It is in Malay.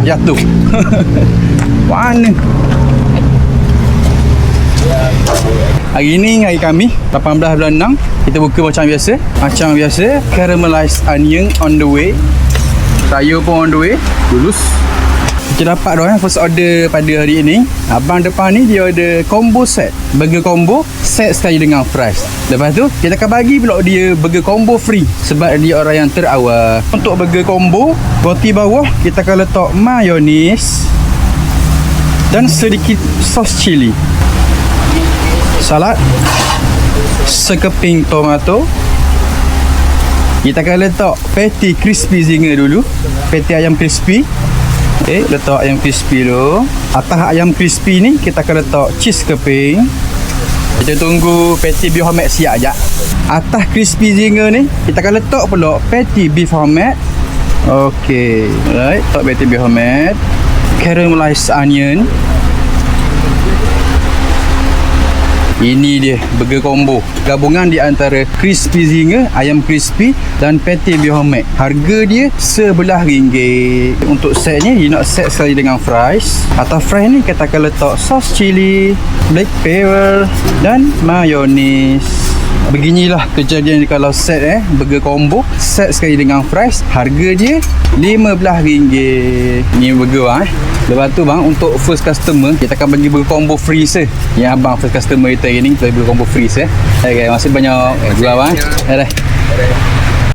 jatuh. Mana? Hari ni hari kami 18 bulan 6. Kita buka macam biasa. Macam biasa, caramelized onion on the way. Sayur pun on the way. Lulus. Kita dapat dah first order pada hari ini. Abang depan ni dia ada combo set. Burger combo set sekali dengan fries. Lepas tu kita akan bagi pula dia burger combo free sebab dia orang yang terawal. Untuk burger combo, roti bawah kita akan letak mayonis dan sedikit sos cili. Salad, sekeping tomato. Kita akan letak patty crispy zinger dulu. Patty ayam crispy. Okay, letak ayam crispy dulu. Atas ayam crispy ni kita akan letak cheese keping. Kita tunggu patty beef homemade siap sekejap. Atas crispy zinger ni kita akan letak pula patty beef homemade. Okay, alright, letak patty beef homemade. Caramelized onion. Ini dia burger combo. Gabungan di antara crispy zinger, ayam crispy dan patty beef homemade. Harga dia RM11. Untuk set ni, you nak set sekali dengan fries. Atas fries ni kita akan letak sos cili, black pepper dan mayonis. Beginilah kejadian kalau set burger combo set sekali dengan fries. Harga dia RM15. Ni burger Lepas tu bang, untuk first customer kita akan bagi burger combo free se. Yang abang first customer kita hari ni kita bagi burger combo free se. Okay, masih banyak gula bang. Dah.